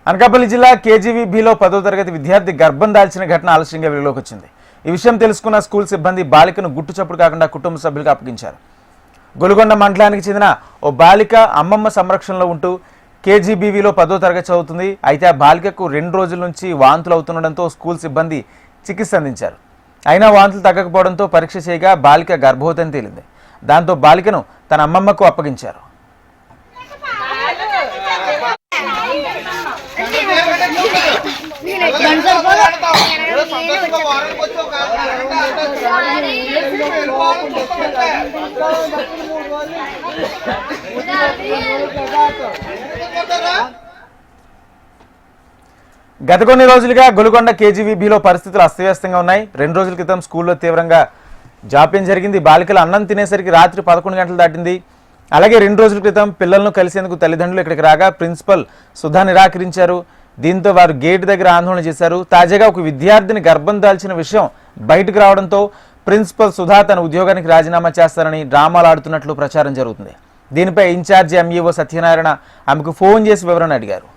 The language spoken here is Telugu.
అనకాపల్లి జిల్లా కేజీవీబీలో 10వ తరగతి విద్యార్థి గర్భం దాల్చిన ఘటన ఆలస్యంగా వెలుగులోకి వచ్చింది. ఈ విషయం తెలుసుకున్న స్కూల్ సిబ్బంది బాలికను గుట్టు చప్పుడు కాకుండా కుటుంబ సభ్యులకు అప్పగించారు. గొలుగొండ మండలానికి చెందిన ఓ బాలిక అమ్మమ్మ సంరక్షణలో ఉంటూ కేజీబీవీలో 10వ తరగతి చదువుతుంది. అయితే ఆ బాలికకు 2 రోజుల నుంచి వాంతులు అవుతుండడంతో స్కూల్ సిబ్బంది చికిత్స అందించారు. అయినా వాంతులు తగ్గకపోవడంతో పరీక్ష చేయగా బాలిక గర్భవతిని తేలింది. దాంతో బాలికను తన అమ్మమ్మకు అప్పగించారు. గత కొన్ని రోజులుగా గొలుగొండ కేజీవీబీలో పరిస్థితులు అస్తవ్యస్తంగా ఉన్నాయి. 2 రోజుల క్రితం స్కూల్లో తీవ్రంగా జాప్యం జరిగింది. బాలికలు అన్నం తినేసరికి రాత్రి 11 గంటలు దాటింది. అలాగే 2 రోజుల క్రితం పిల్లలను కలిసేందుకు తల్లిదండ్రులు ఇక్కడికి రాగా ప్రిన్సిపల్ సుధా నిరాకరించారు. దీంతో వారు గేటు దగ్గర ఆందోళన చేశారు. తాజాగా ఒక విద్యార్థిని గర్భం దాల్చిన విషయం బయటకు రావడంతో ప్రిన్సిపల్ సుధా తన ఉద్యోగానికి రాజీనామా చేస్తారని డ్రామాలు ఆడుతున్నట్లు ప్రచారం జరుగుతుంది. దీనిపై ఇన్ఛార్జి ఎంఈఓ సత్యనారాయణ ఆమెకు ఫోన్ చేసి వివరణ అడిగారు.